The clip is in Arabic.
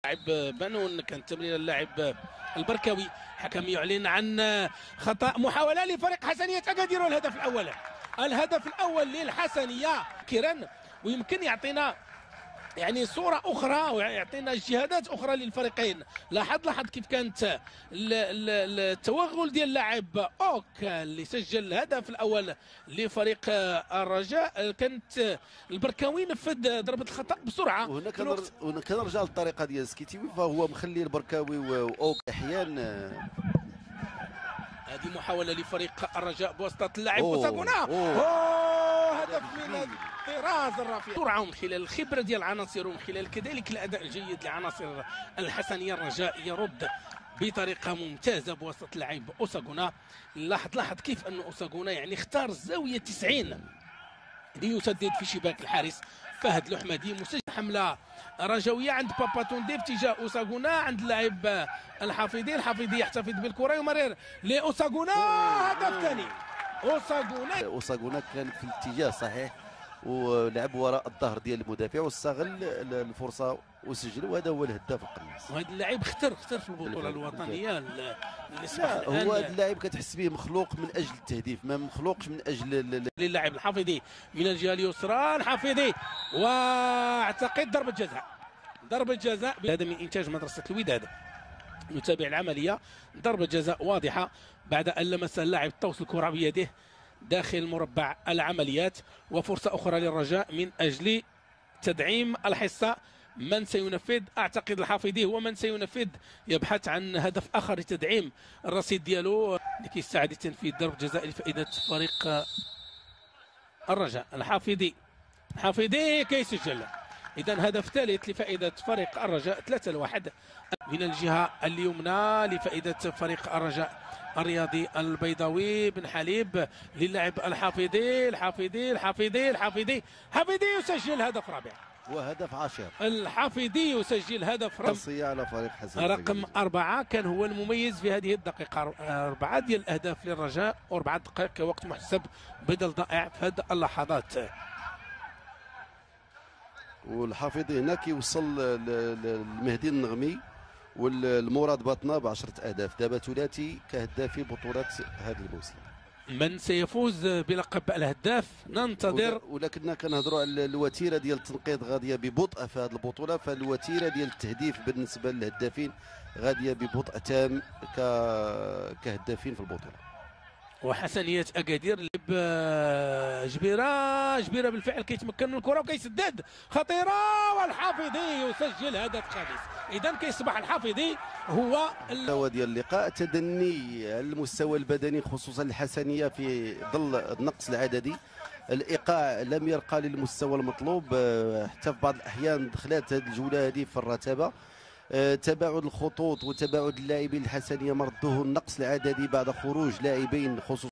لاعب بنون كان تمرير اللاعب البركاوي. حكم يعلن عن خطأ. محاولة لفريق حسنية أكادير. الهدف الأول للحسنية كيران، ويمكن يعطينا يعني صورة أخرى ويعطينا اجتهادات أخرى للفريقين. لاحظ كيف كانت التوغل ديال اللاعب أوك اللي سجل الهدف الأول لفريق الرجاء. كانت البركاوي نفذ ضربة الخطأ بسرعة. وهنا كنرجع للطريقة ديال سكيتيوي، فهو مخلي البركاوي وأوك أحيانا. هذه محاولة لفريق الرجاء بواسطة اللاعب أوساغونا. هدف من الطراز الرفيع. سرعة من خلال الخبرة ديال العناصر ومن خلال كذلك الأداء الجيد لعناصر الحسنية. الرجاء يرد بطريقة ممتازة بواسطة اللاعب أوساغونا. لاحظ كيف أن أوساغونا يعني اختار الزاوية 90 ليسدد في شباك الحارس فهد الحمادي. مسجل حملة رجوية عند باباتوندي في اتجاه أوساغونا عند اللاعب الحفيظي يحتفظ بالكرة يمرر لأوساغونا. هدف ثاني. أوساغونا كان في الاتجاه صحيح ولعب وراء الظهر ديال المدافع واستغل الفرصه وسجل، وهذا هو الهداف القناص. وهذا اللاعب اختر في البطوله الوطنيه. هو هذا اللاعب كتحس به مخلوق من اجل التهديف، ما مخلوقش من اجل للاعب الحفيظي من الجهه اليسرى. الحفيظي واعتقد ضربه جزاء. هذا من انتاج مدرسه الوداد. نتابع العمليه. ضربه جزاء واضحه بعد ان لمس اللاعب توصل الكره بيده داخل مربع العمليات. وفرصة أخرى للرجاء من أجل تدعيم الحصة. من سينفذ؟ أعتقد الحافظي هو من سينفذ، يبحث عن هدف آخر لتدعيم الرصيد ديالو لكي يساعد تنفيذ ضربة جزاء لفائدة فريق الرجاء. الحافظي كيسجل. إذا هدف ثالث لفائدة فريق الرجاء. 3-1 من الجهة اليمنى لفائدة فريق الرجاء الرياضي البيضاوي. بن حليب للاعب الحفيظي يسجل هدف رابع وهدف 10. الحفيظي يسجل هدف على فريق حسن رقم 4. كان هو المميز في هذه الدقيقة. 4 ديال الأهداف للرجاء و4 دقائق كوقت محسب بدل ضائع في هذه اللحظات. والحافظي هنا كيوصل للمهدي النغمي والمراد باطنه ب10 أهداف، دابا ثلاثي كهدافي بطولات هذا الموسم. من سيفوز بلقب الهداف ننتظر. ولكننا كنهضروا على الوتيره ديال التنقيط غاديه ببطء في هذه البطوله، فالوتيره ديال التهديف بالنسبه للهدافين غاديه ببطء تام كهدافين في البطوله. وحسنية أكادير جبيرة بالفعل كيتمكن من الكرة وكيسدد خطيرة، والحافظي يسجل هدف خامس. إذا كيصبح الحافظي هو ديال اللقاء. تدني المستوى البدني خصوصا الحسنية في ظل النقص العددي. الإيقاع لم يرقى للمستوى المطلوب، حتى في بعض الأحيان دخلت هذه الجولة هذه في الرتبة. تباعد الخطوط وتباعد اللاعبين الحسنية مرضوه النقص العددي بعد خروج لاعبين خصوصا